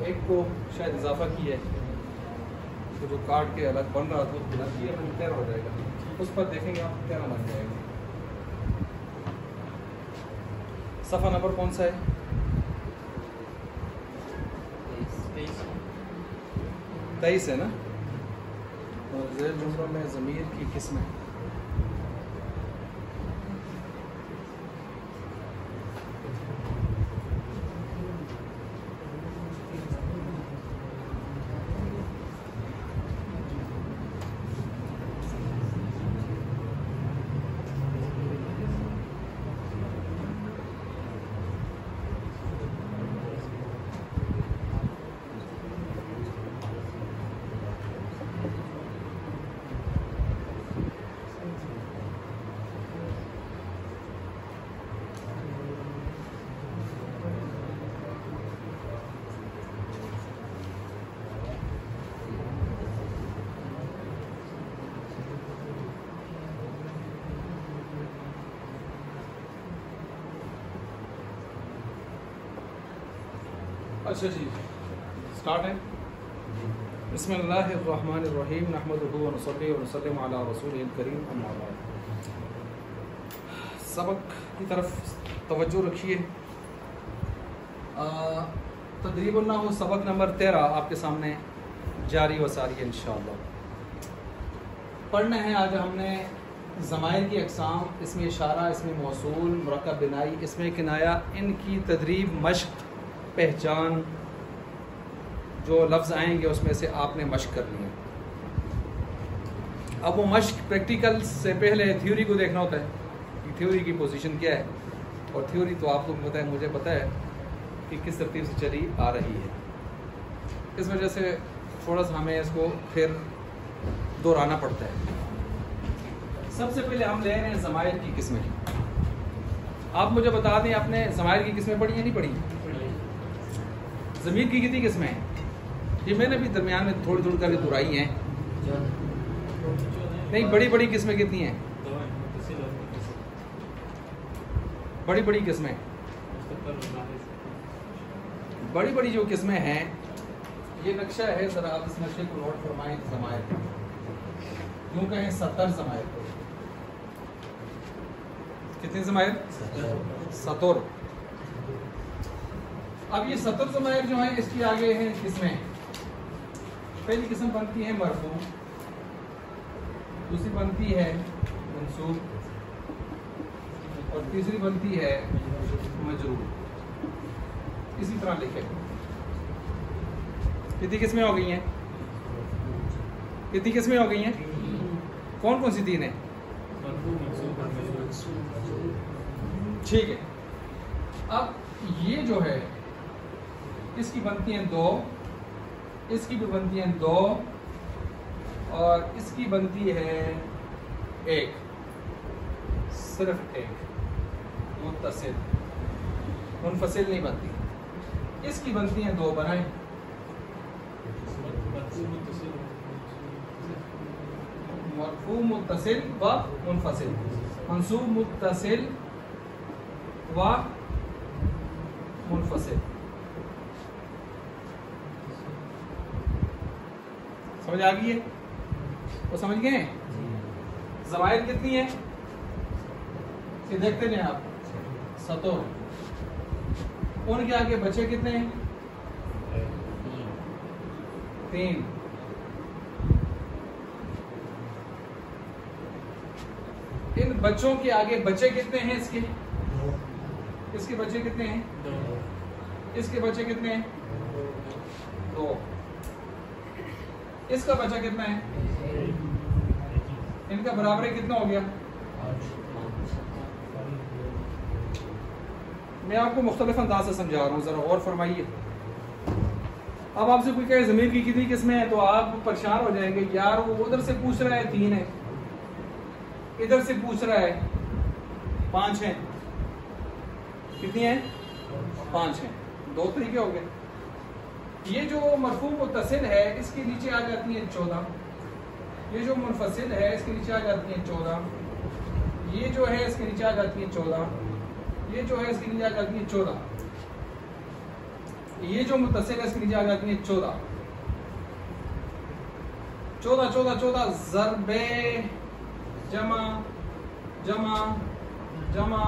ایک کو شاید اضافہ کیا ہے تو جو کاٹ کے الگ بن رہا تھا یہ 13 ہو جائے گا، اس پر دیکھیں گے آپ 13 بن جائے گا۔ صفحہ نمبر کون سا ہے؟ 23 ہے نا، اور زیر جملہ میں ضمیر کی قسمیں۔ اچھا جی سٹارٹ ہے۔ بسم اللہ الرحمن الرحیم، نحمدہ ونصلی ونسلم علی رسولہ الکریم، اما بعد۔ سبق کی طرف توجہ رکھیے۔ تدریب النحو سبق نمبر 13 آپ کے سامنے جاری و ساری ہے انشاءاللہ۔ پڑھنا ہے آج ہم نے ضمائر کی اقسام، اسم اشارہ، اسم موصول، مرکب بنائی، اسم کنایہ، ان کی تدریب، مشق، پہچان، جو لفظ آئیں گے اس میں سے آپ نے مشق کرنی ہے۔ اب وہ مشق پریکٹیکل سے پہلے تھیوری کو دیکھنا ہوتا ہے کہ تھیوری کی پوزیشن کیا ہے، اور تھیوری تو آپ کو پتہ ہے، مجھے پتہ ہے کہ کس ترتیب سے چلی آ رہی ہے، اس وجہ سے تھوڑا سا ہمیں اس کو پھر دہرانا پڑتا ہے۔ سب سے پہلے ہم لے رہے ہیں ضمائر کی قسمیں۔ آپ مجھے بتا دیں آپ نے ضمائر کی قسمیں پڑھی یا نہیں پڑھی؟ ضمیر کی کتنی قسمیں ہیں؟ یہ میں نے بھی درمیان میں تھوڑی تھوڑی کر کے دہرائی ہیں۔ نہیں، بڑی بڑی قسمیں کتنی ہیں؟ بڑی بڑی قسمیں، بڑی بڑی جو قسمیں ہیں، یہ نقشہ ہے، ذرا آپ اس نقشے کو نوٹ فرمائیں۔ ضمائر یوں کہیں 70 ضمائر۔ کتنے ضمائر؟ 70۔ اب یہ 70 ضمائر جو ہیں اس کی آگے ہیں قسمیں۔ پہلی قسم بنتی ہے مرفوع، دوسری بنتی ہے منصوب، اور تیسری بنتی ہے مجرور۔ اسی طرح لکھے۔ کتنی قسمیں ہو گئی ہیں؟ کتنی قسمیں ہو گئی ہیں؟ کون کون سی تین ہیں؟ ٹھیک ہے۔ اب یہ جو ہے اس کی بنتی ہیں 2، اس کی بھی بنتی ہیں 2، اور اس کی بنتی ہے 1، صرف 1، متصل، منفصل نہیں بنتی۔ اس کی بنتی ہیں 2، بنائیں۔ مرفوع متصل و منفصل، منصوب متصل و منفصل۔ سمجھ آ گئی ہے؟ وہ سمجھ گئے ہیں؟ ضمائر کتنی ہیں یہ دیکھتے ہیں آپ، 70۔ ان کے آگے بچے کتنے ہیں؟ 3۔ ان بچوں کے آگے بچے کتنے ہیں؟ اس کے بچے کتنے ہیں؟ 2۔ اس کے بچے کتنے ہیں؟ 2۔ اس کا بچہ کتنا ہے؟ ان کا برابر کتنا ہو گیا؟ میں آپ کو مختلف انداز سے سمجھا رہا ہوں، ذرا غور فرمائیے۔ اب آپ سے کوئی کہے ضمیر کی کتنی قسمیں ہیں تو آپ پریشان ہو جائیں گے، یار وہ ادھر سے پوچھ رہا ہے 3 ہے، ادھر سے پوچھ رہا ہے 5 ہیں۔ کتنی ہیں؟ 5 ہیں۔ 2 طریقے ہو گئے۔ یہ جو مرفوع متصل ہے اس کے نیچے آ جاتی ہیں 14، یہ جو منفصل ہے اس کے نیچے آ جاتی ہیں 14، یہ جو ہے اس کے نیچے آ جاتی ہیں 14، یہ جو ہے اس کے نیچے آ جاتی ہیں 14۔ یہ جو متصل ہے اس کے نیچے آ جاتی ہیں 14 14 14 14 ضرب جمع جمع جمع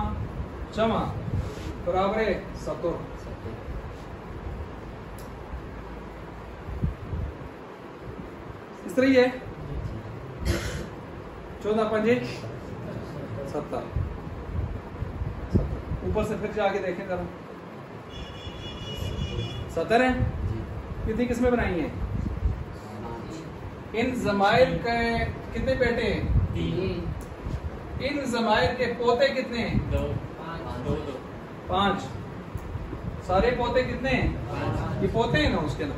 جمع برابر 70. اس طرح ہی ہے 14 5 70. اوپر سے پھر جا کے دیکھیں ذرا 70 ہیں. کتنی قسمیں بنائی ہیں؟ ان ضمائر کے کتنے بیٹے ہیں؟ ان ضمائر کے پوتے کتنے ہیں؟ 5. سارے پوتے کتنے ہیں؟ یہ پوتے ہیں نا اس کے نا،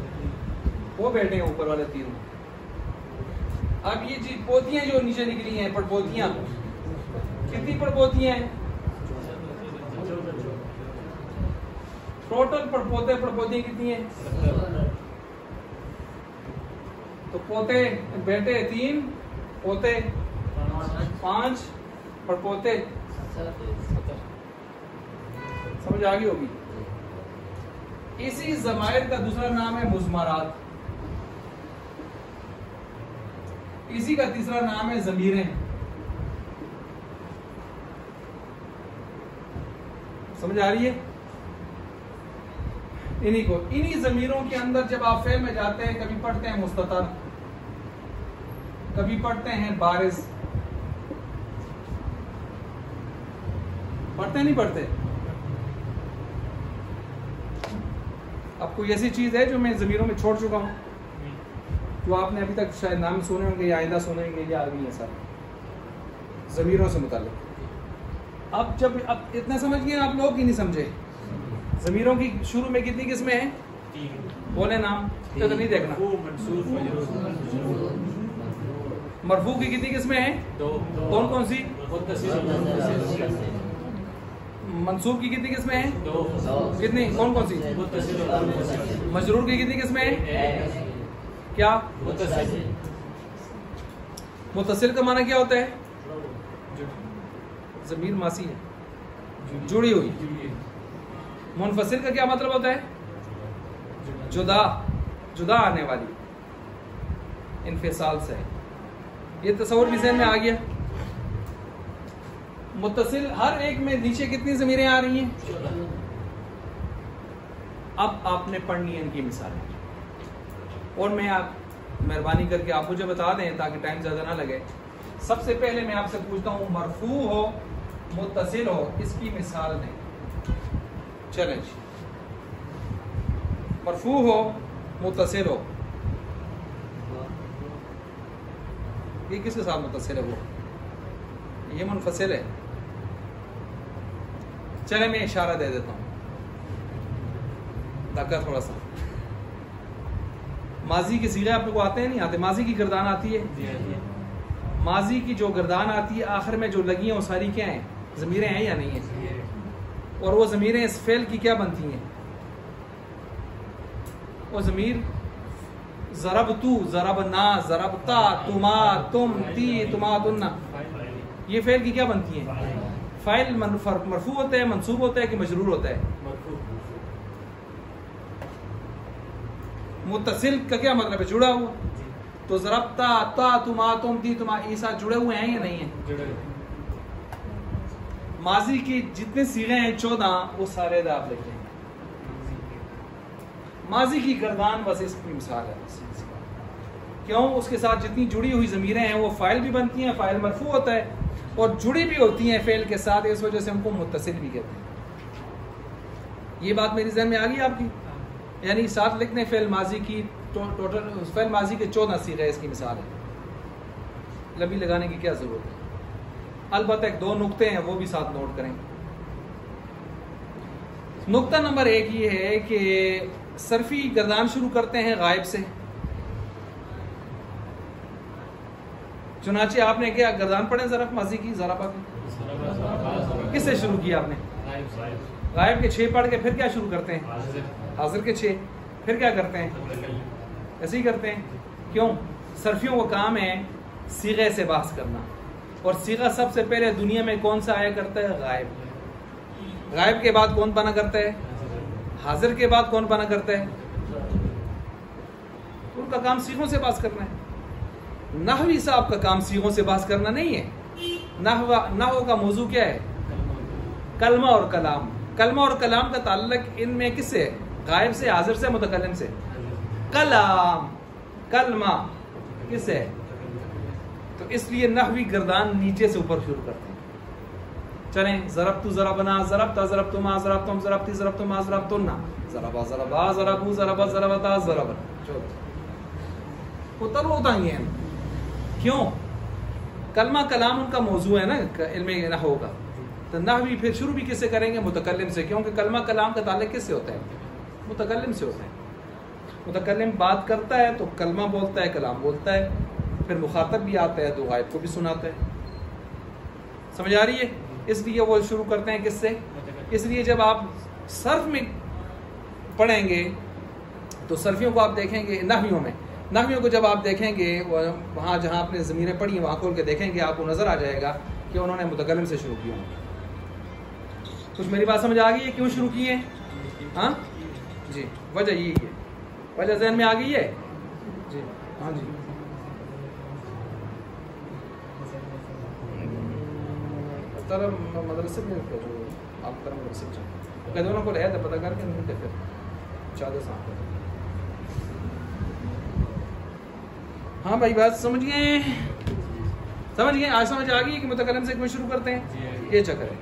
وہ بیٹے ہیں اوپر والے تینوں. اب یہ جی پوتیاں جو نیچے نکلی ہیں پڑپوتیاں، کتنی پڑپوتیاں ہیں؟ ٹوٹل پڑپوتے پڑپوتیاں کتنی ہیں؟ تو پوتے بیٹے 3، پوتے 5، پڑپوتے. سمجھ آ گئی ہوگی. اسی ضمائر کا دوسرا نام ہے مضمرات، اسی کا تیسرا نام ہے ضمیریں. سمجھ آ رہی ہے؟ انہی ضمیروں کے اندر جب آپ فعل میں جاتے ہیں، کبھی پڑھتے ہیں مستتر، کبھی پڑھتے ہیں بارز. پڑھتے نہیں پڑھتے؟ اب کوئی ایسی چیز ہے جو میں ضمیروں میں چھوڑ چکا ہوں، جو آپ نے ابھی تک شاید نام سنے ہوں گے یا آئندہ سنیں گے یا آگے ہے سر ضمیروں سے متعلق. اب اتنا سمجھ گئے آپ لوگ کی نہیں سمجھے؟ ضمیروں کی شروع میں کتنی قسمیں ہیں؟ بولے نام تو نہیں دیکھنا. مرفوع کی کتنی قسمیں ہیں؟ کون کون سی؟ منصوب کی کتنی قسمیں ہیں؟ کتنی؟ کون کون سی؟ مجرور کی کتنی قسمیں ہیں؟ کیا؟ متصل کا معنی کیا ہوتا ہے؟ ضمیر ماسی ہے، جڑی ہوئی. منفصل کا کیا مطلب ہوتا ہے؟ جدا آنے والی، انفصال سے. یہ تصور بھی ذہن میں آ گیا. متصل ہر ایک میں نیچے کتنی ضمیریں آ رہی ہیں؟ اب آپ نے پڑھنی ہے ان کی مثالیں، اور میں آپ مہربانی کر کے آپ مجھے بتا دیں تاکہ ٹائم زیادہ نہ لگے. سب سے پہلے میں آپ سے پوچھتا ہوں، مرفوع ہو متصل ہو، اس کی مثال دیں. چلیں جی، مرفوع ہو متصل ہو، یہ کس کے ساتھ متصل ہے؟ وہ یہ منفصل ہے. چلے میں اشارہ دے دیتا ہوں، دھکا تھوڑا سا. ماضی کے صیغے آپ کو آتے ہیں نہیں آتے؟ ماضی کی گردان آتی ہے. ماضی کی جو گردان آتی ہے آخر میں جو لگی ہیں وہ ساری کیا ہیں؟ ضمیریں ہیں یا نہیں ہیں؟ اور وہ ضمیریں اس فعل کی کیا بنتی ہیں؟ وہ ضمیر ضربتو، ضربنا، ضربتا، تما، تم، تی، تما، تننا، یہ فعل کی کیا بنتی ہیں؟ فاعل مرفوع ہوتا ہے، منصوب ہوتا ہے کہ مجرور ہوتا ہے؟ متصل کا کیا مطلب ہے؟ جڑا ہوا. تو ضربتا، تا، تما، تم، تی، تما، عیسیٰ جڑے ہوئے ہیں یا نہیں ہیں؟ ماضی کی جتنے صیغے ہیں 14 وہ سارے آپ لکھیں. ماضی کی گردان بس اس کی مثال ہے. کیوں؟ اس کے ساتھ جتنی جڑی ہوئی ضمیریں ہیں وہ فاعل بھی بنتی ہیں، فاعل مرفوع ہوتا ہے، اور جڑی بھی ہوتی ہیں فعل کے ساتھ، اس وجہ سے ان کو متصل بھی کہتے ہیں. یہ بات میری ذہن میں آ گئی آپ کی؟ یعنی ساتھ لکھنے فعل ماضی کی ٹوٹل فعل ماضی کے 14 صیغے اس کی مثال ہے. لبی لگانے کی کیا ضرورت ہے؟ البتہ ایک 2 نقطے ہیں وہ بھی ساتھ نوٹ کریں. نقطہ نمبر 1 یہ ہے کہ صرفی گردان شروع کرتے ہیں غائب سے. چنانچہ آپ نے کیا گردان پڑھیں ظرف ماضی کی، ضربہ کی کس سے شروع کیا آپ نے؟ غائب کے 6 پڑھ کے پھر کیا شروع کرتے ہیں؟ حاضر کے 6. پھر کیا کرتے ہیں؟ ایسے ہی کرتے ہیں. کیوں؟ صرفیوں کا کام ہے صیغے سے بحث کرنا، اور صیغہ سب سے پہلے دنیا میں کون سا آیا کرتا ہے؟ غائب. غائب کے بعد کون بنا کرتا ہے؟ حاضر کے بعد کون بنا کرتا ہے؟ ان کا کام صیغوں سے بحث کرنا ہے. نحوی صاحب کا کام صیغوں سے بحث کرنا نہیں ہے. نحو کا موضوع کیا ہے؟ کلمہ اور کلام. کلمہ اور کلام کا تعلق ان میں کس سے ہے؟ غائب سے، حاضر سے، متکلم سے. کلام، کلمہ کس سے ہے؟ تو اس لیے نحوی گردان نیچے سے اوپر شروع کرتے ہیں. چلیں، ضربت ضربنا، ضربت ضربتما، ضربتم ضربتی، ضربتما ضربتنا، ضربا ضربا، ضربو ضربا، ضربتا ضربنا. اتر ہوتا ہی ہے. کیوں؟ کلمہ کلام ان کا موضوع ہے نا علم نحو کا. تو نحوی پھر شروع بھی کس سے کریں گے؟ متکلم سے، کیونکہ کلمہ کلام کا تعلق کس سے ہوتا ہے؟ متکلم سے ہوتا ہے. متکلم بات کرتا ہے تو کلمہ بولتا ہے، کلام بولتا ہے، پھر مخاطب بھی آتا ہے تو غائب کو بھی سناتا ہے. سمجھ آ رہی ہے؟ اس لیے وہ شروع کرتے ہیں کس سے؟ اس لیے جب آپ صرف میں پڑھیں گے تو صرفیوں کو آپ دیکھیں گے. نحویوں کو جب آپ دیکھیں گے وہاں جہاں آپ نے ضمیریں پڑھی ہیں وہاں کھول کے دیکھیں گے، آپ کو نظر آ جائے گا کہ انہوں نے متکلم سے شروع کیا. کچھ میری بات سمجھ آ گئی ہے کیوں شروع کی ہے؟ ہاں جی، وجہ یہی ہے. وجہ ذہن میں آ گئی ہے؟ جی ہاں جی. مدرسے میں آپ کا مدرسے کہ دونوں کو لے پتہ کر کے نہیں پھر چادر صاحب. ہاں بھائی بات سمجھ گئے؟ سمجھ گئے؟ آج سمجھ آ گئی کہ متکلم سے کیوں شروع کرتے ہیں؟ یہ چکر ہے.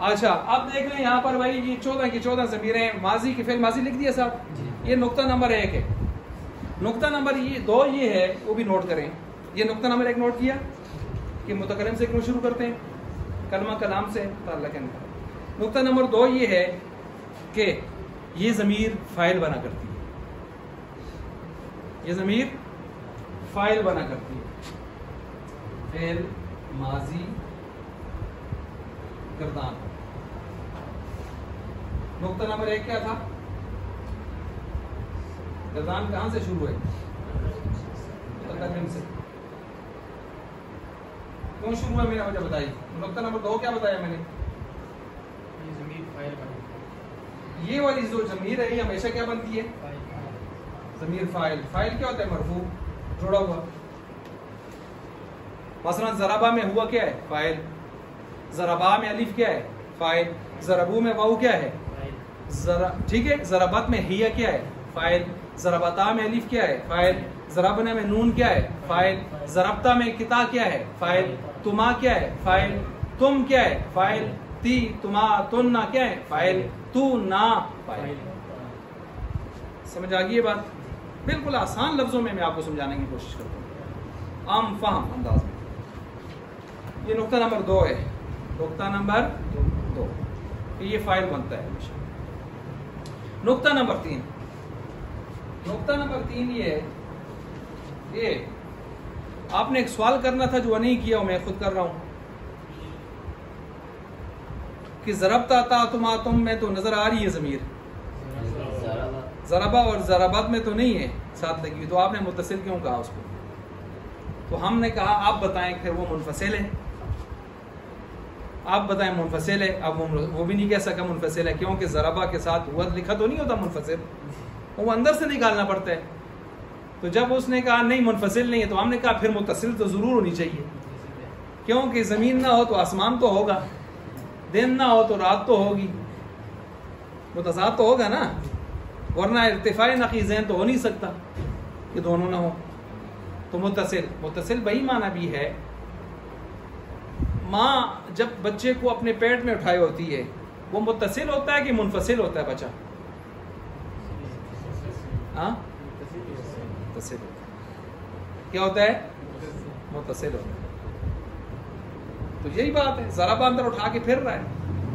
اچھا اب دیکھ لیں یہاں پر بھائی یہ 14 کی 14 ضمیریں ماضی کی فعل ماضی لکھ دیا صاحب. یہ نقطہ نمبر 1 ہے. نقطہ نمبر 2 یہ ہے، وہ بھی نوٹ کریں. یہ نقطہ نمبر 1 نوٹ کیا کہ متکلم سے کیوں شروع کرتے ہیں؟ کلمہ کلام سے تعلق ہے. نقطہ نمبر 2 یہ ہے کہ یہ ضمیر فاعل بنا کرتی ہے. یہ ضمیر فاعل بنا کرتی ہے. فعل ماضی گردان. نقطہ نمبر 1 کیا تھا؟ گردان کہاں سے شروع ہے؟ متکلم سے. کیوں شروع ہے میرا وجہ بتائی. نقطہ نمبر 2 کیا بتایا میں نے؟ یہ والی جو ضمیر ہے یہ ہمیشہ کیا بنتی ہے؟ ضمیر فاعل. فاعل کیا ہوتا ہے؟ مرفوع، جڑا ہوا. مثلا ضربا میں ہوا کیا ہے؟ فاعل. ضربا میں الف کیا ہے؟ فاعل. ضربو میں واو کیا ہے؟ ٹھیک ہے. ضربت میں ہیا کیا ہے؟ فاعل. ضربتا میں الف کیا ہے؟ فاعل. ضربنا میں نون کیا ہے؟ فاعل. ضربتا میں کتا کیا ہے؟ فاعل. تما کیا ہے؟ فاعل. تم کیا ہے؟ فاعل. تی تما تننا کیا ہے؟ فاعل. تو نا فاعل. سمجھ آ گئی یہ بات؟ بالکل آسان لفظوں میں آپ کو سمجھانے کی کوشش کرتا ہوں، عام فہم انداز میں. یہ نقطہ نمبر 2 ہے. نقطہ نمبر 2 یہ فاعل بنتا ہے ہمیشہ. نقطہ نمبر 3. نقطہ نمبر 3 یہ آپ نے ایک سوال کرنا تھا جو نہیں کیا، میں خود کر رہا ہوں کہ ضربتا تا تما تم میں تو نظر آ رہی ہے ضمیر، ضربا اور ضربات میں تو نہیں ہے ساتھ لگی، تو آپ نے متصل کیوں کہا اس کو؟ تو ہم نے کہا آپ بتائیں پھر وہ منفصل ہے. آپ بتائیں منفصل ہے. اب وہ بھی نہیں کہہ سکا منفصل ہے کیونکہ ضربا کے ساتھ ہوا لکھا تو نہیں ہوتا منفصل، وہ اندر سے نکالنا پڑتا ہے. تو جب اس نے کہا نہیں منفصل نہیں ہے تو ہم نے کہا پھر متصل تو ضرور ہونی چاہیے، کیونکہ زمین نہ ہو تو آسمان تو ہوگا، دن نہ ہو تو رات تو ہوگی، متضاد تو ہوگا نا، ورنہ ارتفاع نقیضین تو ہو نہیں سکتا کہ دونوں نہ ہو. تو متصل وہی معنی بھی ہے. ماں جب بچے کو اپنے پیٹ میں اٹھائی ہوتی ہے وہ متصل ہوتا ہے کہ منفصل ہوتا ہے بچہ؟ ہاں متصل ہوتا ہے. کیا ہوتا ہے؟ متصل ہوتا ہے. تو یہی بات ہے. ضربہ اندر اٹھا کے پھر رہا ہے،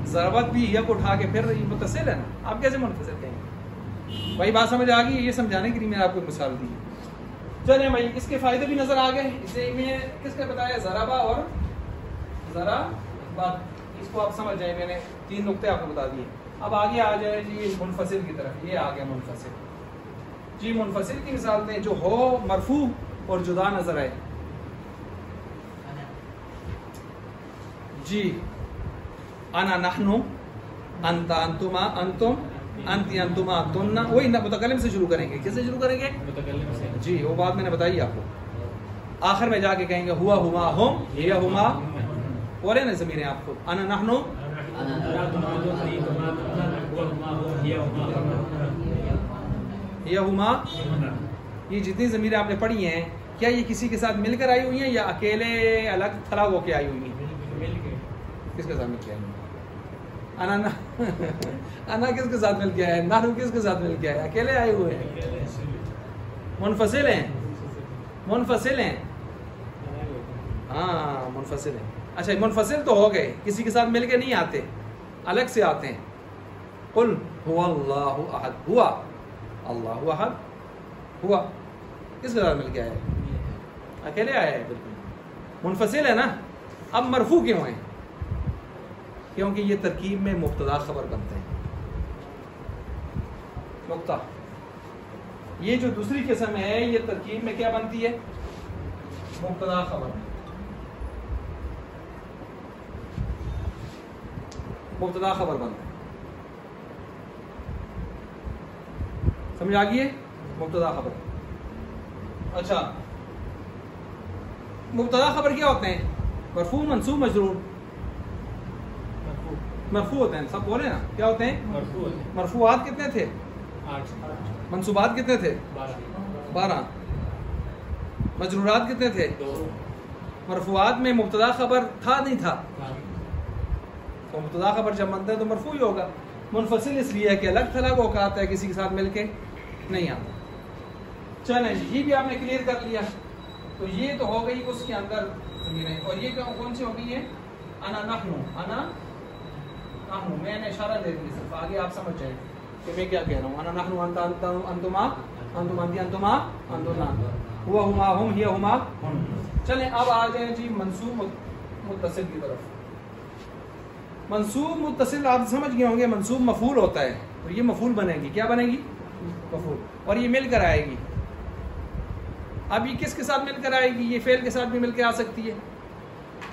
ضربت بھی یک اٹھا کے پھر رہی، متصل ہے نا. آپ کیسے منفصل کہیں گے؟ وہی بات سمجھ آ گئی. یہ سمجھانے کے لیے میں نے آپ کو مثال دی. چلیں بھائی اس کے فائدے بھی نظر آ گئے. اسے میں کس کا بتایا؟ ضربہ اور ضربات. اس کو آپ سمجھ جائیں، میں نے 3 نقطے آپ کو بتا دیے. اب آگے آ جائے جی منفصل کی طرف. یہ آ گیا منفصل. جی منفصل کی مثال دیں جو ہو مرفوع اور جدا نظر آئے. جی انا نحنو، انت انتما انتم، انتی انتما تننا، وہی متکلم سے شروع کریں گے. کس سے شروع کریں گے؟ متکلم سے. جی وہ بات میں نے بتائی آپ کو. آخر میں جا کے کہیں گے ہوا ہما ہم ہی ہما، بولے نا ضمیریں آپ کو، انا نحنو ہی ہما. یہ جتنی ضمیریں آپ نے پڑھی ہیں کیا یہ کسی کے ساتھ مل کر آئی ہوئی ہیں یا اکیلے الگ تھلگ ہو کے آئی ہوئی ہیں؟ کس کے ساتھ مل کے آئی ہیں؟ انا کس کے ساتھ مل کے آیا ہے؟ نحنو کس کے ساتھ مل کے آیا ہے؟ اکیلے آئے ہوئے ہیں؟ منفصل ہیں؟ منفصل ہیں، ہاں منفصل ہیں. اچھا منفصل تو ہو گئے، کسی کے ساتھ مل کے نہیں آتے، الگ سے آتے ہیں. قل هو اللہ احد، ہوا اللہ احد، ہوا کس کے ساتھ مل کے آیا ہے؟ اکیلے آیا ہے، بالکل منفصل ہے نا. اب مرفوع کیوں ہیں؟ کیونکہ یہ ترکیب میں مبتدا خبر بنتے ہیں. نقطہ. یہ جو دوسری قسم ہے یہ ترکیب میں کیا بنتی ہے؟ مبتدا خبر. مبتدا خبر بنتا ہے. سمجھ آ گئی ہے؟ مبتدا خبر. اچھا مبتدا خبر کیا ہوتے ہیں؟ مرفوع منصوب مجرور. مرفوع ہوتے ہیں، سب بولے نا کیا ہوتے ہیں؟ مرفوعات کتنے تھے؟ 8. منصوبات کتنے تھے؟ 12. مجرورات کتنے تھے؟ 2. مرفوعات میں مبتدا خبر تھا نہیں تھا؟ تو مبتدا خبر جب بنتا ہے تو مرفوع ہی ہوگا. منفصل اس لیے ہے کہ الگ تھلگ ہو کے آتا ہے، کسی کے ساتھ مل کے نہیں آتا. چلیں یہ بھی آپ نے کلیئر کر لیا. تو یہ تو ہو گئی اس کے اندر ضمیریں. اور یہ کون سی ہو گئی ہے؟ انا نحنو. انا نحنو میں نے اشارہ دے دیا، صرف آگے آپ سمجھ جائیں کہ میں کیا کہہ رہا ہوں. انا نحنو انت انتما انتم انتی انتما انتنا، ہوا ہما ہم ہی ہما ہم. چلیں اب آ جائیں جی منصوب متصل کی طرف. منصوب متصل آپ سمجھ گئے ہوں گے، منصوب مفعول ہوتا ہے. تو یہ مفعول بنے گی، کیا بنے گی؟ مفعول. اور یہ مل کر آئے گی. اب یہ کس کے ساتھ مل کر آئے گی؟ یہ فعل کے ساتھ بھی مل کے آ سکتی ہے،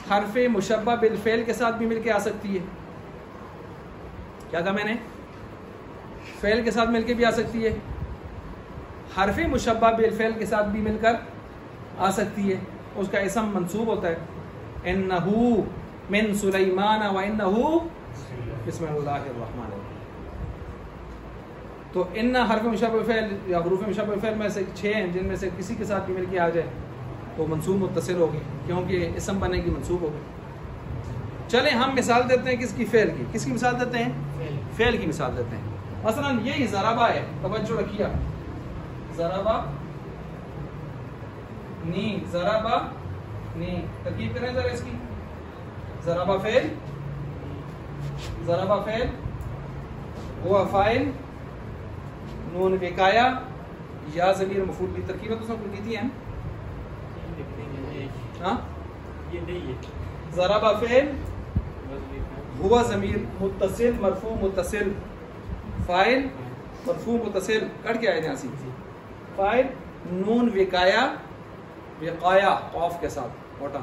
حرف مشبہ بالفعل کے ساتھ بھی مل کے آ سکتی ہے. کیا کہا میں نے؟ فعل کے ساتھ مل کے بھی آ سکتی ہے، حرف مشبہ بالفعل کے ساتھ بھی مل کر آ سکتی ہے. اس کا اسم منصوب ہوتا ہے. انہو من سلیمان و انہو بسم اللہ الرحمن الرحیم. تو ان حرف مشبہ فعل یا حروف مشبہ فعل میں سے 6 ہیں جن میں سے کسی کے ساتھ بھی مل کے آ جائے تو منصوب متصل ہوگی، کیونکہ اسم بنے گی منصوب ہوگی. چلیں ہم مثال دیتے ہیں کس کی؟ فعل کی. کس کی مثال دیتے ہیں؟ فعل کی مثال دیتے ہیں. مثلا یہی ضربہ ہے، توجہ رکھیے. ضربہ نی، ضربہ نی. ترکیب کریں ذرا اس کی. ضربہ فعل، ضربہ فعل، ہوا فاعل، نون وقایا، یا ضمیر مفعول بھی. ترکیبیں تو سب کی تھی ہیں. ہاں ضربہ فعل، ہوا ضمیر متصل مرفوع متصل، فاعل مرفوع متصل کٹ کے آئے تھے اسی فاعل، نون وقایا، وقایا قاف کے ساتھ موٹا،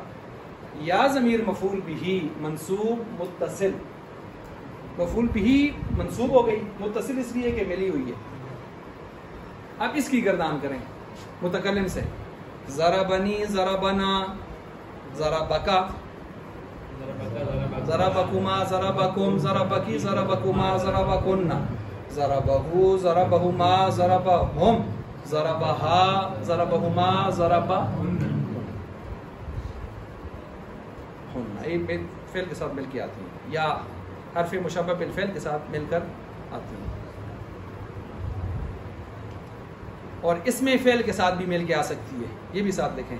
یا ضمیر مفعول بھی منصوب متصل. مفعول بھی منصوب ہو گئی، متصل اس لیے کہ ملی ہوئی ہے. اب اس کی گردان کریں متکلم سے. ضربنی، ضربنا، ضربکا، ضربکما، ضربکم، ضربکی، ضربکما، ضربکن، ضربہو، ضربہما، ضربہم، ضربہا، ضربہما، ضربہن. یہ فعل کے ساتھ مل کے آتی ہیں یا حرف مشبہ بالفعل کے ساتھ مل کر آتی ہیں. اور اس میں فعل کے ساتھ بھی مل کے آ سکتی ہے. یہ بھی ساتھ دیکھیں،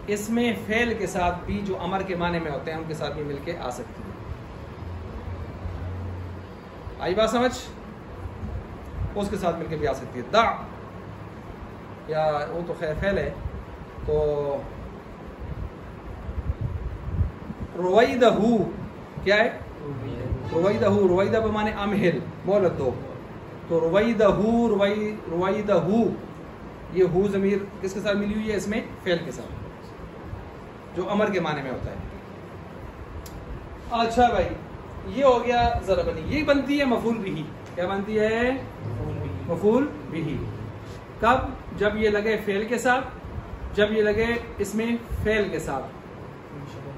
اس میں فعل کے ساتھ بھی جو امر کے معنی میں ہوتے ہیں ان کے ساتھ بھی مل کے آ سکتی ہے. آئی بات سمجھ؟ اس کے ساتھ مل کے بھی آ سکتی ہے. دع، یا وہ تو خیر فعل ہے. تو رویدہ کیا ہے؟ رویدہ، رویدہ بمانے امہل، مہلت دو. تو رویدہ، رویدہ، یہ ہو ضمیر کس کے ساتھ ملی ہوئی ہے؟ اس میں فعل کے ساتھ جو امر کے معنی میں ہوتا ہے. اچھا بھائی یہ ہو گیا ضربنی. یہ بنتی ہے مفعول بھی. کیا بنتی ہے؟ مفعول بھی. کب؟ جب یہ لگے فعل کے ساتھ، جب یہ لگے اس میں فعل کے ساتھ.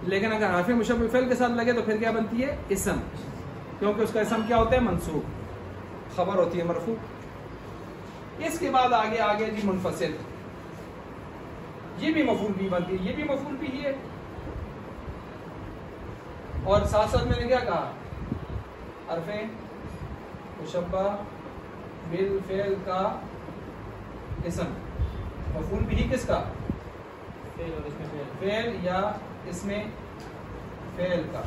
لیکن اگر حرف مشبہ فعل کے ساتھ لگے تو پھر کیا بنتی ہے؟ اسم. کیونکہ اس کا اسم کیا ہوتا ہے؟ منصوب. خبر ہوتی ہے مرفوع. اس کے بعد آگے جی منفصل. یہ بھی مفعول بھی بنتی ہے، یہ بھی مفعول بھی ہے. اور ساتھ ساتھ میں نے کیا کہا؟ حرف مشبہ بالفعل کا اسم. مفعول بھی کس کا؟ فعل یا اس میں فعل کا.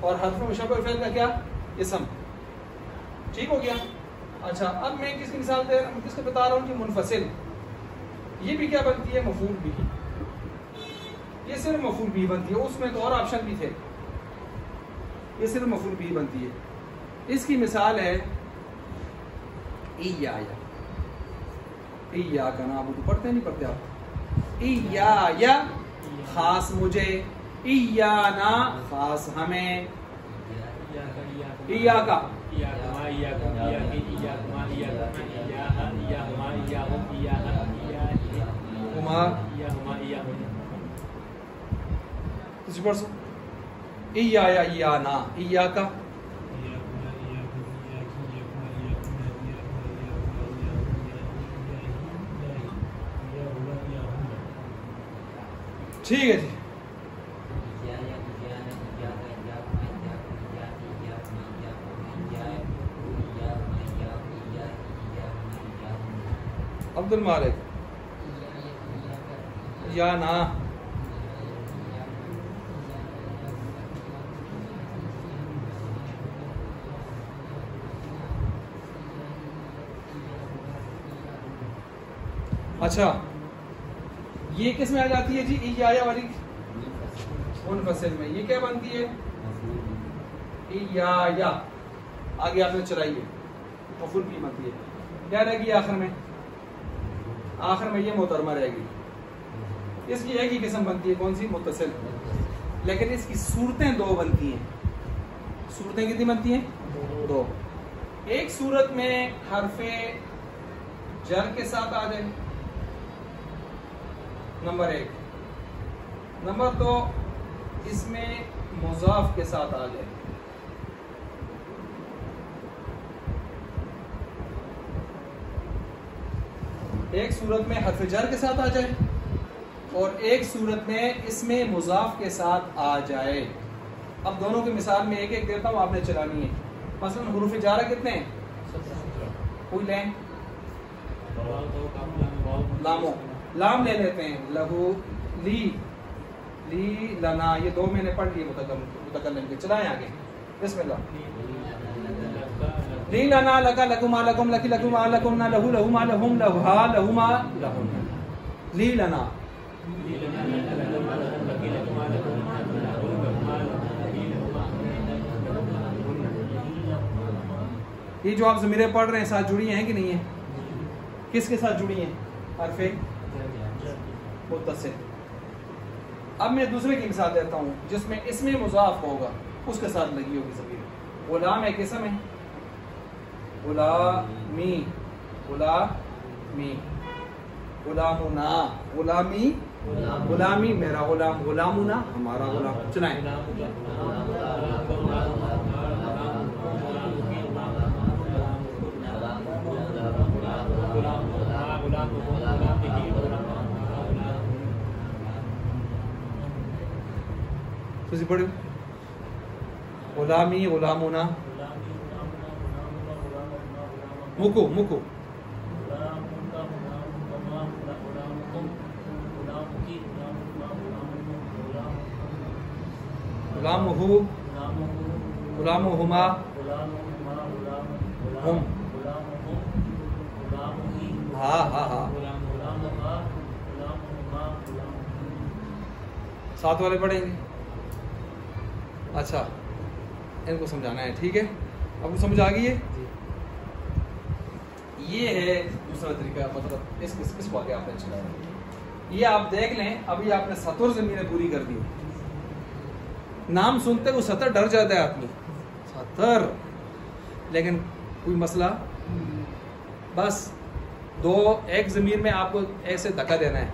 اور حرف مشبہ بالفعل کا کیا؟ اسم. ٹھیک ہو گیا. اچھا اب میں کس کی مثال کس کو بتا رہا ہوں کہ منفصل. یہ بھی کیا بنتی ہے؟ مفعول بھی. یہ صرف مفعول بھی بنتی ہے، اس میں تو اور آپشن بھی تھے. یہ صرف مفعول بھی بنتی ہے. اس کی مثال ہے ایاک نعبد. پڑھتے نہیں پڑھتے آپ؟ ایایا خاص مجھے، ایانا خاص ہمیں. ایاکا ایایا ایانا ایاکا. ٹھیک ہے جی. عبد المالک یا نا. اچھا یہ کس میں آ جاتی ہے جی؟ ایایا والی منفصل میں. یہ کیا بنتی ہے؟ ایایا. آگے آپ نے چلائی ہے، مفعول بھی بنتی ہے. کیا رہے گی آخر میں؟ آخر میں یہ محترمہ رہے گی. اس کی ایک ہی قسم بنتی ہے، کون سی؟ متصل. لیکن اس کی صورتیں دو بنتی ہیں. صورتیں کتنی بنتی ہیں؟ دو. ایک صورت میں حرف جر کے ساتھ آ جائے، نمبر ایک. نمبر دو اس میں مضاف کے ساتھ آ جائے. ایک صورت میں حرف جر کے ساتھ آ جائے اور ایک صورت میں اس میں مضاف کے ساتھ آ جائے. اب دونوں کی مثال میں ایک ایک دیتا ہوں، آپ نے چلانی ہے. مثلا حروف جارہ کتنے ہیں؟ کوئی لیں؟ لامو. لام لے لیتے ہیں. لہو، لی، لی، لنا. یہ دو میں نے پڑھ لیے متکلم کے. چلائیں آگے. بسم اللہ. لی لنا لکا لکما لکم لکی لکما لکم نہ لہو لہما لہم لہا لہما لہم. لی لنا. یہ جو آپ ضمیریں پڑھ رہے ہیں ساتھ جڑی ہیں کہ نہیں ہیں؟ کس کے ساتھ جڑی ہیں؟ حرف متصل. اب میں دوسرے کی مثال دیتا ہوں جس میں اس میں مضاف ہوگا، اس کے ساتھ لگی ہوگی ضمیر. غلام ایک اسم ہے. غلامی، غلامی، غلامنا، غلامی، غلامی میرا غلام، غلامنا ہمارا غلام. چلائیں. پڑھو. غلامی، غلامنا. مکو مکو. غلامہ، غلامہما، ہم. ہاں ہاں ہاں. ساتھ والے پڑھیں گے. اچھا ان کو سمجھانا ہے. ٹھیک ہے، اب کو سمجھ آ گئی ہے. یہ ہے دوسرا طریقہ. مطلب اس کو آگے آپ نے چلایا. یہ آپ دیکھ لیں، ابھی آپ نے 70 زمینیں پوری کر دی. نام سنتے وہ 70 ڈر جاتا ہے آدمی. 70 لیکن کوئی مسئلہ بس ایک ضمیر میں آپ کو ایسے دھکا دینا ہے،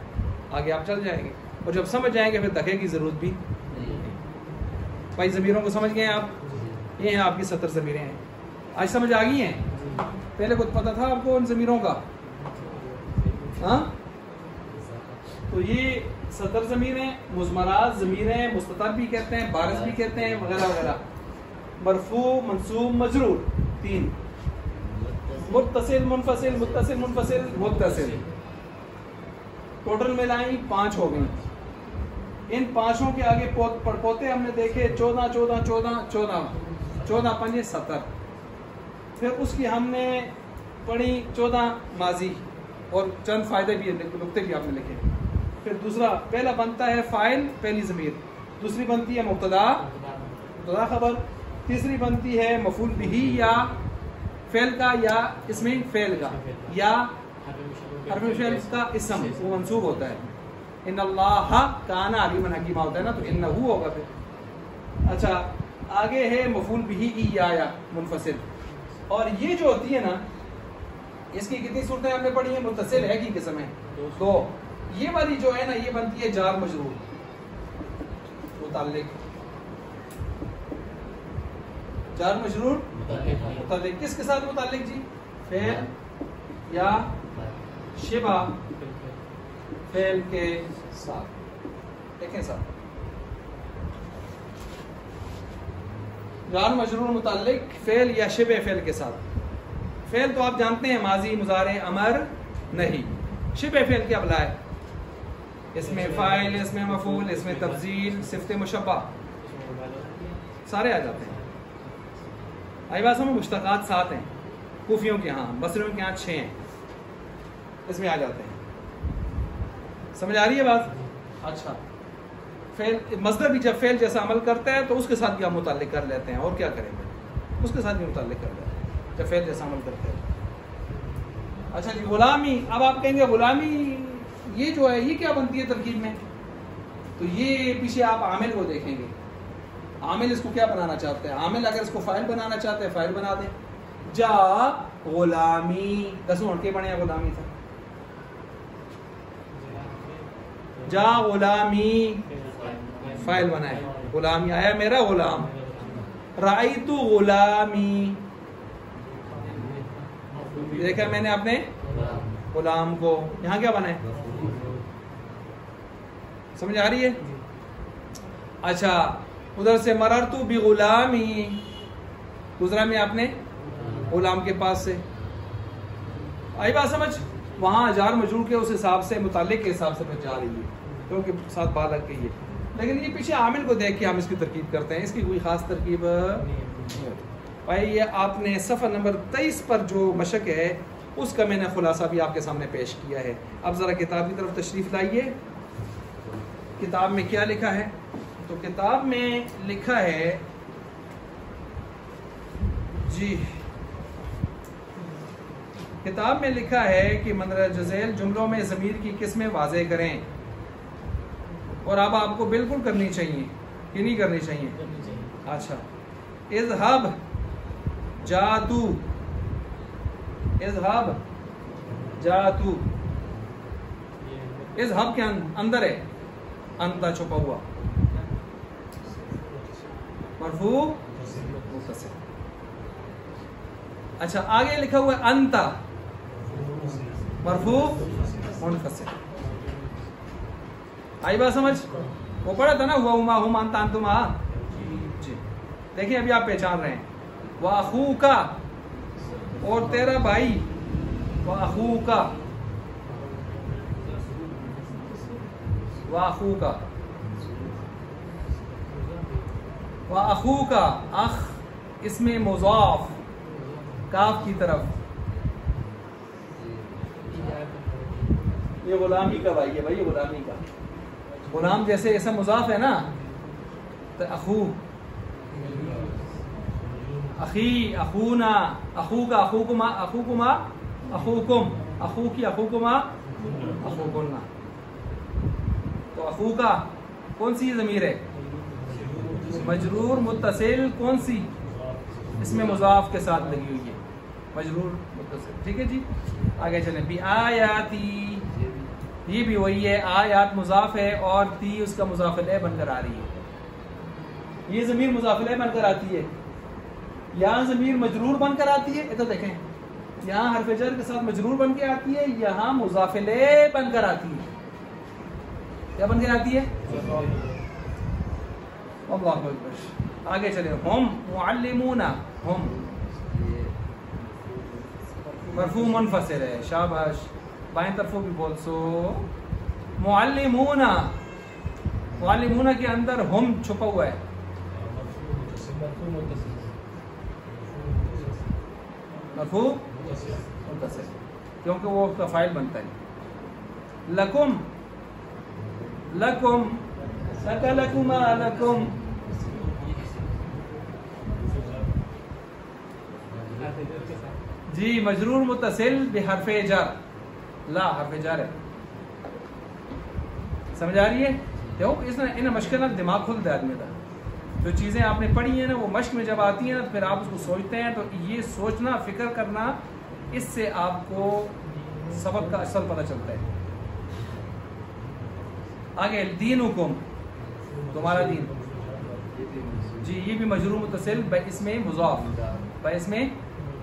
آگے آپ چل جائیں گے، اور جب سمجھ جائیں گے پھر دھکے کی ضرورت بھی بھائی ضمیروں کو سمجھ گئے ہیں آپ؟ یہ ہیں آپ کی 70 ضمیریں ہیں، آج سمجھ آ گئی ہیں؟ پہلے کچھ پتا تھا آپ کو ان ضمیروں کا؟ ہاں، تو یہ 70 ضمیریں، مضمرات ضمیریں، مستتر بھی کہتے ہیں، بارز بھی کہتے ہیں، وغیرہ وغیرہ، مرفوع، منصوب، مجرور 3، متصل، منفصل، متصل، منفصل، متصل، ٹوٹل ملائیں 5 ہو گئی۔ ان 5 کے آگے پڑپوتے ہم نے دیکھے 14 14 14 14 14 5 70، پھر اس کی ہم نے پڑھی 14 ماضی اور چند فائدے بھی نقطے بھی آپ نے لکھے۔ پھر دوسرا پہلا بنتا ہے فاعل، پہلی ضمیر، دوسری بنتی ہے مبتدا خبر، تیسری بنتی ہے مفعول بہ یا فعل کا یا اسم فعل کا یا حرف فعل کا اسم، وہ منصوب ہوتا ہے۔ ان اللہ کان علیما حکیما ہوتا ہے نا، تو انہ ہوگا پھر۔ اچھا آگے ہے مفعول بہ یا منفصل، اور یہ جو ہوتی ہے نا، اس کی کتنی صورتیں ہم نے پڑھی ہیں؟ متصل ہے کی قسم ہے 2، یہ والی جو ہے نا یہ بنتی ہے جار مجرور متعلق، جار مجرور متعلق کس کے ساتھ متعلق جی؟ فعل یا شبہ فعل کے ساتھ۔ دیکھیں ساتھ، جار مجرور متعلق فعل یا شبہ فعل کے ساتھ۔ فعل تو آپ جانتے ہیں ماضی، مضارع، امر، نہیں۔ شبہ فعل کیا بلا ہے؟ اس میں فاعل، اس میں مفعول، اس میں تفضیل، صفت مشبہ سارے آ جاتے ہیں۔ آئی بات میں مشتقات 7 ہیں، کوفیوں کے ہاں، بصریوں کے ہاں 6 ہیں، اس میں آ جاتے ہیں۔ سمجھ آ رہی ہے بات؟ اچھا، فعل مصدر بھی جب فعل جیسا عمل کرتا ہے تو اس کے ساتھ بھی آپ متعلق کر لیتے ہیں، اور کیا کریں گے؟ اس کے ساتھ بھی متعلق کر لیتے ہیں جب فعل جیسا عمل کرتے ہیں۔ اچھا جی، غلامی، اب آپ کہیں گے غلامی یہ جو ہے یہ کیا بنتی ہے ترکیب میں؟ تو یہ پیچھے آپ عامل کو دیکھیں گے، عامل اس کو کیا بنانا چاہتے ہیں؟ عامل اگر اس کو فاعل بنانا چاہتے ہیں فاعل بنا دیں، جا غلامی، 10 کے بنے غلامی تھا، جا غلامی فاعل بنا ہے، غلامی آیا میرا غلام، رأیت غلامی، دیکھا میں نے اپنے غلام کو، یہاں کیا بنا ہے؟ سمجھ آ رہی ہے؟ اچھا ادھر سے مررت بغلامی، گزرا میں آپ نے غلام کے پاس سے، آئی بات سمجھ؟ وہاں جار مجرور کے اس حساب سے، متعلق کے حساب سے پھر جا رہی ہے، کیونکہ ساتھ بات لگ گئی ہے، لیکن یہ پیچھے عامل کو دیکھ کے ہم اس کی ترکیب کرتے ہیں، اس کی کوئی خاص ترکیب بھائی۔ یہ آپ نے صفحہ نمبر 23 پر جو مشق ہے اس کا میں نے خلاصہ بھی آپ کے سامنے پیش کیا ہے۔ اب ذرا کتاب کی طرف تشریف لائیے، کتاب میں کیا لکھا ہے؟ تو کتاب میں لکھا ہے جی، کتاب میں لکھا ہے کہ مندرجہ ذیل جملوں میں ضمیر کی قسمیں واضح کریں، اور اب آپ کو بالکل کرنی چاہیے کہ نہیں کرنی چاہیے؟ اچھا، اذهب جاتو، اذهب جاتو، اذهب کے اندر ہے انتا چھپا ہوا، مرفوع متصل۔ اچھا آگے لکھا ہوا ہے انتا مرفوع منفصل، آئی بات سمجھ؟ وہ پڑھا تھا نا ہوا ہما ہم انتا انتما، جی دیکھیں ابھی آپ پہچان رہے ہیں، واخوکا اور تیرا بھائی، واخوکا، واخوکا، واخوکا، اخ اس میں مضاف کاف کی طرف، یہ غلامی کا بھائی ہے، بھائی غلامی کا، غلام جیسے اسم مضاف ہے نا، تو اخو، اخی، اخونا، اخوکا، اخوکما، اخوکما، اخوکم، اخوکی، اخوکما، اخوکنا، تو اخوکا کون سی ضمیر ہے؟ مجرور متصل، کون سی؟ اس میں مضاف کے ساتھ لگی ہوئی ہے مجرور متصل. ٹھیک ہے جی. آگے چلیں. بی آیاتی یہ بھی وہی ہے, آیات مضاف ہے اور تی اس کا مضاف الیہ بن کر آ رہی ہے. یہ ضمیر مضاف الیہ بن کر آتی ہے, یہاں ضمیر مجرور بن کر آتی ہے. تو دیکھیں یہاں حرف جر کے ساتھ مجرور بن کے آتی ہے, یہاں مضاف الیہ بن کر آتی ہے. کیا بن کر آتی ہے؟ اللہ اکبر. آگے چلے. ہم معلمون, ہم مرفوع منفصل ہے. شاباش, بائیں طرفوں بھی بول سو. معلمون, معلمون کے اندر ہم چھپا ہوا ہے. مرفوع متصل کیونکہ وہ اس کا فاعل بنتا ہے. لکم, لکم, لکما, لکم. جی مجرور متصل بحرف جر, لا حرف جر ہے. سمجھ آ رہی ہے؟ دیکھو اس نے ان مشکلات دماغ کھلتا ہے آدمی کا. جو چیزیں آپ نے پڑھی ہیں نا وہ مشق میں جب آتی ہیں نا تو پھر آپ اس کو سوچتے ہیں, تو یہ سوچنا فکر کرنا اس سے آپ کو سبق کا اصل پتہ چلتا ہے. آگے دینکم, تمہارا دین. جی یہ بھی مجرور متصل اس میں مضاف, اس میں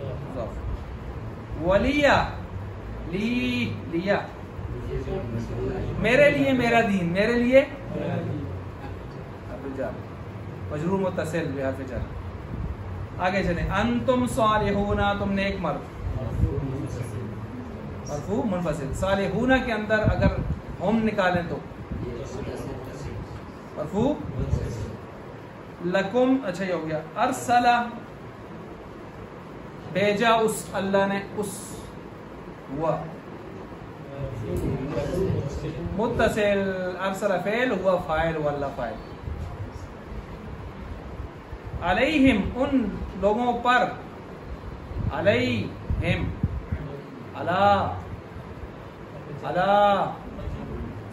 مضاف. ولیہ, لی, لیا, میرے لیے میرا دین, میرے لیے مجرور متصل بحرف جر. آگے چلیں. انتم صالحون, تم نیک مرد, مرفوع منفصل. صالحون کے اندر اگر ہم نکالیں تو مرفوع. لکم, اچھا یہ ہو گیا. ارسلہ, بھیجا اس اللہ نے, اس ہوا متصل. ارسلہ فعل, ہوا فاعل, واللہ فاعل. علیہم, ان لوگوں پر. علیہم, علا, علا,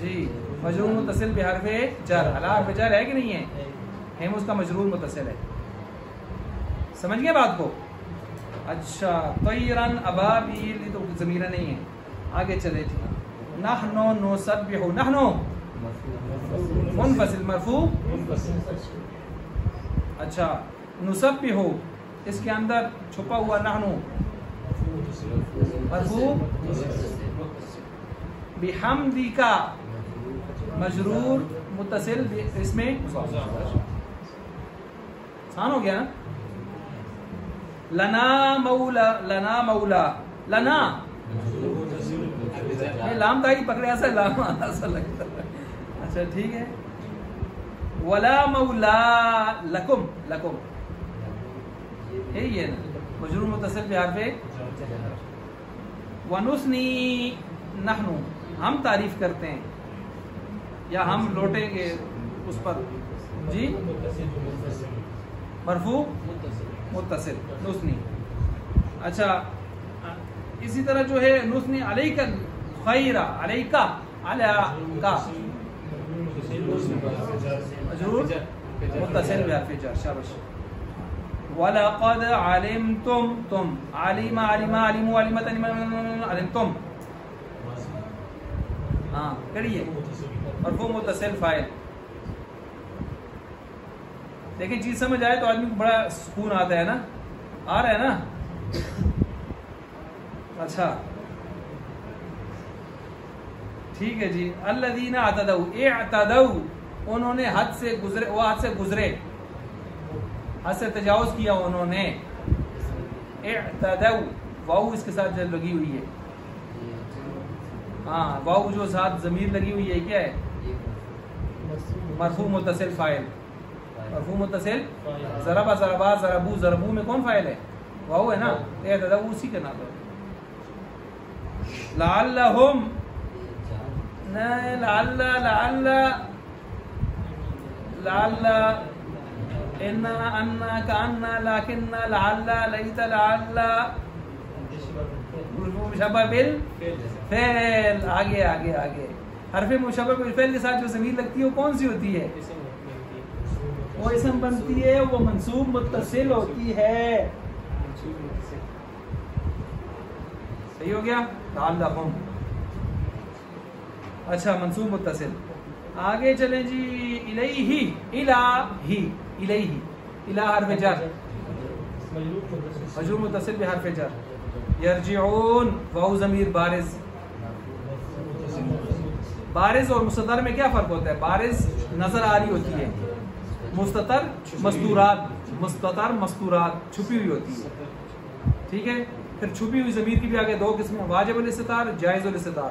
جی مجرور متصل بحرف جر. علا حرف جر ہے کہ نہیں ہے؟ ہم اس کا مجرور متصل ہے. سمجھ گئے بات کو؟ اچھا. طیرن ابابیل, یہ تو ضمیرہ نہیں ہے. آگے چلے تھے. نحنو نسبح, نحنو منفصل مرفوع. اچھا. نسبح اس کے اندر چھپا ہوا نحنو مرفوع. بحمدک مجرور متصل اس میں آسان ہو گیا نا. لنا مولا, لنا مولا, لنا لام تائی پکڑے ایسا لام ایسا لگتا ہے. اچھا ٹھیک ہے. ولا مولا لکم, لکم یہی ہے نا مجرور متصل بحرف. ونثنی نحنو, ہم تعریف کرتے ہیں یا ہم لوٹیں گے اس پر. جی مرفوع متصل نثنی. اچھا اسی طرح جو ہے نثنی علیک خیر, علیک, علیک مجرور متصل بحرف جر. شاباش. وَلَقَدْ عَلِمْتُمْ, تم. عَلِمَ, عَلِمَ, عَلِمُ, عَلِمَتَ, عَلِمْتُم. ہاں کریے. مرفوع متصل فاعل. لیکن چیز سمجھ آئے تو آدمی کو بڑا سکون آتا ہے نا. آ رہا ہے نا. اچھا ٹھیک ہے جی. الذین اعتدوا, اعتدوا انہوں نے حد سے گزرے, وہ حد سے گزرے, حد سے تجاوز کیا انہوں نے. اعتدوا, واو اس کے ساتھ جو لگی ہوئی ہے. ہاں واو جو ساتھ ضمیر لگی ہوئی ہے کیا ہے؟ مرفوع متصل فاعل. مرفوع متصل. ضربا, ضربا, ضربو, ضربو میں کون فاعل ہے؟ واو ہے نا. اعتدوا اسی کا نام ہے. لعلہم, لعل, لعل, لعل, انا, انا, کانا, لاکننا, لعل, لیت, لعل. مشبہ بالفعل. آگے آگے آگے. حرف مشبہ بالفعل کے ساتھ جو ضمیر لگتی ہے وہ کون سی ہوتی ہے؟ وہ اسم بنتی ہے، وہ منصوب متصل ہوتی ہے. صحیح ہو گیا. لعلہم. اچھا منصوب متصل. آگے چلیں جی. الیہ. الہی. الیہ. الہ حرف جر، مجرور متصل بحرف جر. یرجعون واو ضمیر بارز. بارز اور مستتر میں کیا فرق ہوتا ہے؟ بارز نظر آ رہی ہوتی ہے، مستتر مستورات. مستتر مستورات چھپی ہوئی ہوتی ہے. ٹھیک ہے. پھر چھپی ہوئی ضمیر کی بھی آگے دو قسمیں، واجب الاستتار، جائز الاستتار.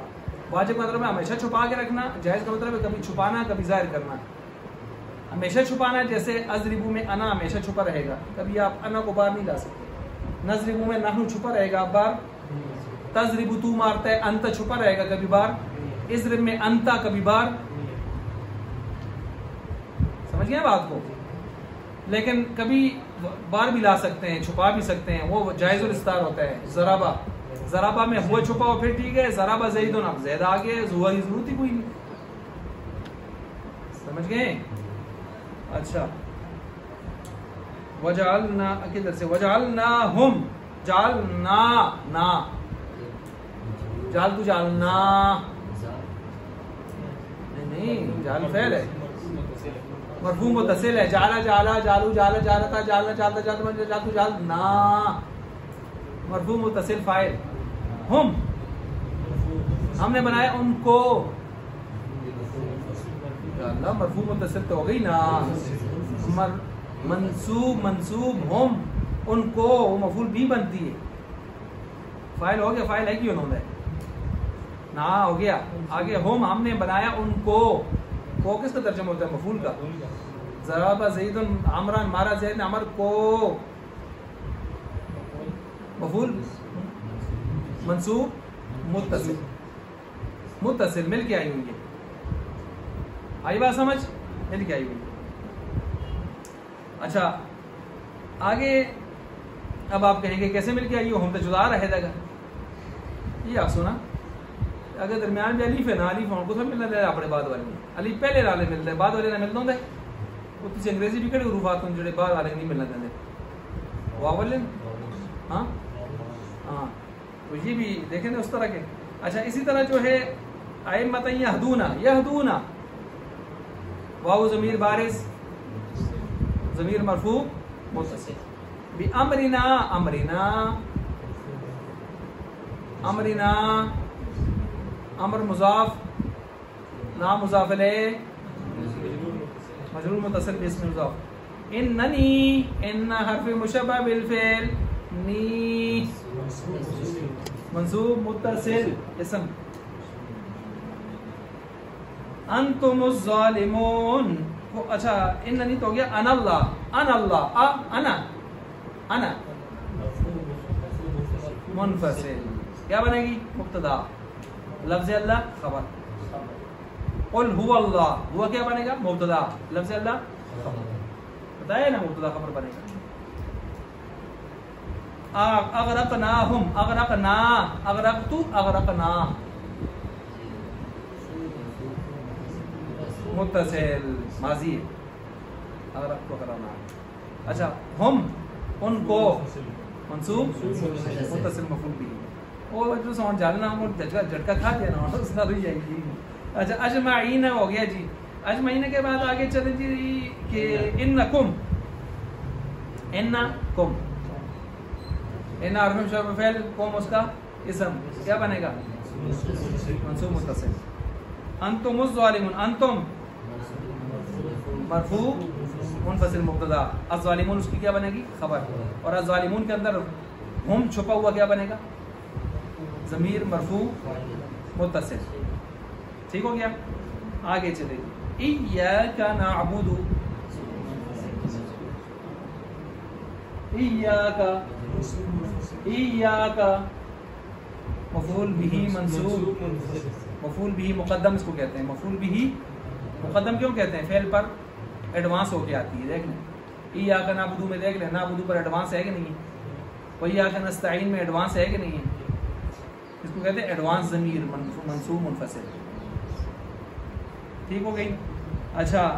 واجب کا مطلب ہے ہمیشہ چھپا کے رکھنا، جائز کا مطلب ہے کبھی چھپانا کبھی ظاہر کرنا. ہمیشہ چھپانا جیسے اضربو میں انا ہمیشہ چھپا رہے گا، کبھی آپ انا کو باہر نہیں لا سکتے. نضربو میں نحن چھپا رہے گا باہر. تضربو تو مارتا ہے، انت چھپا رہے گا کبھی باہر. اضرب میں انتا کبھی باہر. سمجھ گئے بات کو؟ لیکن کبھی باہر بھی لا سکتے ہیں، چھپا بھی سکتے ہیں، وہ جائز الاستتار ہوتا ہے. ضربہ، ضربہ میں ہوا چھپا ہو پھر ٹھیک ہے. ضربہ زیدن، اب زید آگے ہوا کی ضرورت ہی کوئی نہیں. سمجھ گئے؟ اچھا. وجعلنا کدھر سے؟ وجعلناہم. جعلنا نا جعل تو جعلنا نہیں، جعل فعل ہے، مرفوع متصل ہے. جعل جعلا جعلو جعل جعلتا جعلنا جعلتا جعلتا جعلتو جعلنا مرفوع متصل فاعل. ہم نے بنایا ان کو. اللہ مرفوع متصل تو ہو گئی نا. منصوب ہم ان کو، وہ مفعول بھی بنتی ہے. فاعل ہو گیا، فاعل ہے کہ انہوں نے نا ہو گیا. آگے ہم نے بنایا ان کو. کو کس کا ترجمہ ہوتا ہے؟ مفعول کا. ضرب زید عمران، مارا زید نے عمر کو. مفعول منصوب متصل. متصل مل کے آئی ہوئی ہے. آئی بات سمجھ؟ مل کے آئی ہوئی. اچھا آگے اب آپ کہیں گے کیسے مل کے آئی ہو؟ ہم تو جدا رہے گا. یہ آپ سنا اگر درمیان میں الف ہے نا، الف ہوں کو سب ملنا دے اپنے بعد والے الف پہلے والے ملتے ہیں، بعد والے نہ ملتے ہوندے. وہ تسی انگریزی بھی کڑے حروفات ہوں جڑے بعد والے نہیں ملنا دے. واو والے ہاں ہاں، تو یہ بھی دیکھیں اس طرح کے. اچھا اسی طرح جو ہے ائمۃ یہدونا. یہدونا واو ضمیر بارز، ضمیر مرفوع متصل. بامرنا. امرنا امرنا امر مضاف، نام مضاف الیہ، مجرور متصل باسم مضاف. اننی، ان حرف مشبہ بالفعل، نی منصوب متصل اسم. انتم الظالمون. اچھا اننی تو ہو گیا انا اللہ. انا اللہ، انا انا منفصل. کیا بنے گی؟ مبتدا. لفظ اللہ خبر. قل هو اللہ، ہوا کیا بنے گا؟ مبتدا. لفظ اللہ بتایا نا مبتدا خبر بنے گا. اغرقناہم، اغرقنا، اغرقتو، اغرقنا متصل ماضی ہے. اغرقتو اغرقنا. اچھا ہم ان کو منصوب متصل مفعول بھی. اور جو سمجھ جالنا ہم جھٹکا کھا دیا نا اس کا رہی جائے گی. اچھا اجمعین ہو گیا جی. اجمعین کے بعد آگے چلیں جی کہ انکم. انکم، ان حرف مشبہ فعل، قوم اس کا اسم. کیا بنے گا؟ منصوب متصل. انتم الظالمون، انتم مرفوع منفصل مبتدا. الظالمون اس کی کیا بنے گی؟ خبر. اور الظالمون کے اندر ہم چھپا ہوا کیا بنے گا؟ ضمیر مرفوع متصل. ٹھیک ہو گیا. آگے چلے ایاک نعبد. ایاک، ایاک مفعول به منصوب. مفعول به مقدم اس کو کہتے ہیں. مفعول به مقدم کیوں کہتے ہیں؟ فعل پر ایڈوانس ہو کے آتی ہے. دیکھ لیں ایاک نعبد میں، دیکھ لیں نعبد پر ایڈوانس ہے کہ نہیں ہے؟ وایاک نستعین میں ایڈوانس ہے کہ نہیں ہے؟ اس کو کہتے ہیں ایڈوانس ضمیر منصوب منفصل. ٹھیک ہو گئی. اچھا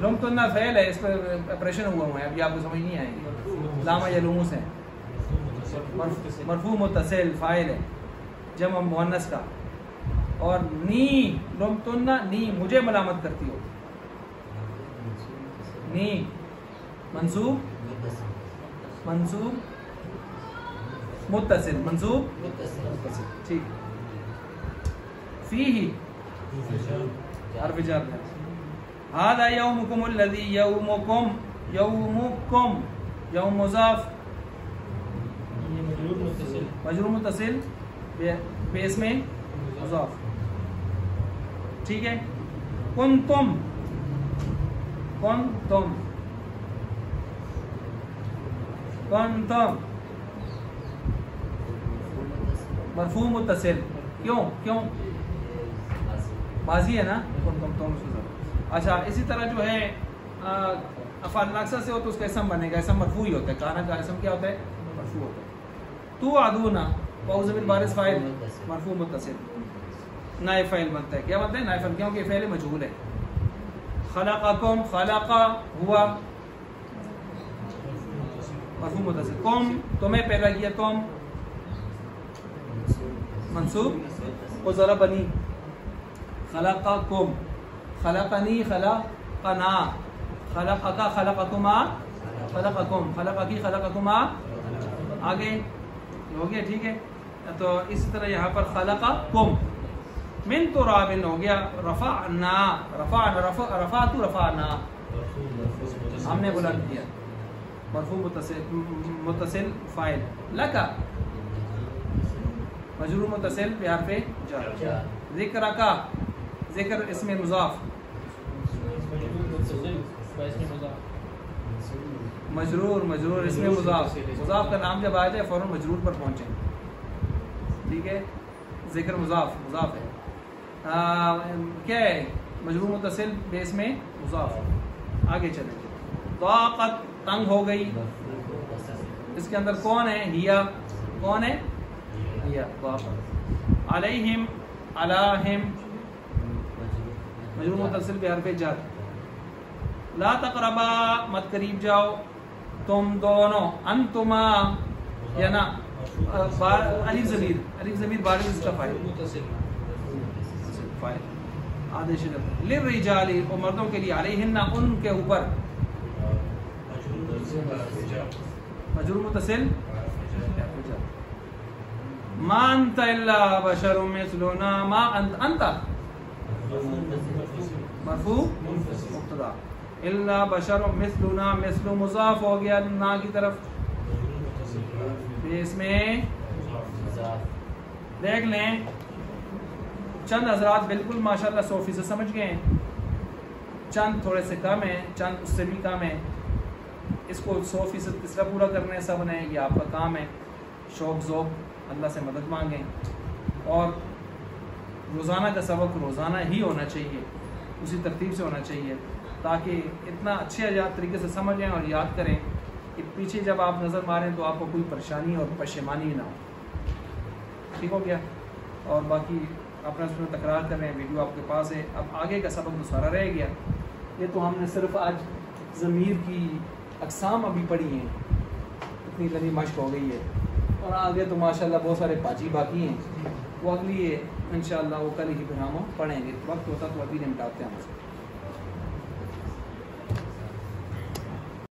لمتن فعل ہے، اس پر آپریشن ہوا ہے، ابھی آپ کو سمجھ نہیں آئے گی. لام یلوم سے مرفوع متصل فاعل ہے جمع مؤنث کا. اور نی لمتن نی مجھے ملامت کرتی ہو، نی منصوب متصل منصوب متصل ٹھیک. فیہ حرف جر ہے. هذا یومکم الذی یومکم یوم مضاف مجرور متصل بیس میں مضاف ٹھیک ہے. کنتم مرفوع متصل کیوں ماضی ہے نا. اچھا اسی طرح جو ہے افعال ناقصہ سے ہو تو اس کا اسم بنے گا، اسم مرفوع ہی ہوتا ہے. کانا کا اسم کیا ہوتا ہے؟ مرفوع ہوتا ہے. تو عدونا واو ضمیر بارز فاعل مرفوع متصل نائب فاعل بنتا ہے. کیا بنتا ہے؟ نائب فاعل، کیونکہ فعل مجہول ہے. خلقکم خلقا ہوا مرفوع متصل. قوم تمہیں پیدا کیا، تم منصوب و ضربنی. خلقکم خلقنی خلقنا خلقکا خلقکما خلقکم خلقکی خلقکما. آگے ہو گیا ٹھیک ہے. تو اسی طرح یہاں پر خلقکم من تراب ہو گیا. رفعنا رفعنا ہم نے بلند کیا مرفوع متصل فاعل. لکا مجرور متصل بحرف جر. ذکرکا ذکر اسم مضاف مجرور اسم مضاف کا نام جب آ جائے فوراً مجرور پر پہنچے ٹھیک ہے. ذکر مضاف ہے. کیا ہے؟ مجرور متصل بیس میں مضاف. آگے چلیں. ضاقت تنگ ہو گئی. اس کے اندر کون ہے؟ ہیا. کون ہے؟ ہیا. علیہم علاہم مجرور متصل بحرف جر. لا تقربا مت قریب جاؤ تم دونوں. انتما یا نا الف ضمیر بارز کا فاعل آدیش. للرجال اور مردوں کے لیے. علیہن ان کے اوپر مجرور متصل. ما انت الا بشر مثلنا. ما انت مرفوع مبتدا. الا بشر مثلنا مثل مضاف ہو گیا نا کی طرف اس میں. دیکھ لیں چند حضرات بالکل ماشاءاللہ 100% سمجھ گئے ہیں، چند تھوڑے سے کم ہیں، چند اس سے بھی کم ہیں. اس کو 100% کس طرح پورا کرنا ہے سب نے، یہ آپ کا کام ہے. شوق ذوق اللہ سے مدد مانگیں. اور روزانہ کا سبق روزانہ ہی ہونا چاہیے، اسی ترتیب سے ہونا چاہیے تاکہ اتنا اچھے طریقے سے سمجھیں اور یاد کریں کہ پیچھے جب آپ نظر ماریں تو آپ کو کوئی پریشانی اور پشیمانی نہ ہو. ٹھیک ہو گیا. اور باقی اپنا اس میں تکرار کر رہے ہیں، ویڈیو آپ کے پاس ہے. اب آگے کا سبق تو سارا رہ گیا. یہ تو ہم نے صرف آج ضمیر کی اقسام ابھی پڑھی ہیں، اتنی لمبی مشق ہو گئی ہے. اور آگے تو ماشاءاللہ بہت سارے پاجی باقی ہیں، وہ اگلی ہے انشاءاللہ وہ کل ہی پھر ہم پڑھیں گے. وقت ہوتا تو ابھی نمٹاتے ہیں ہم سے.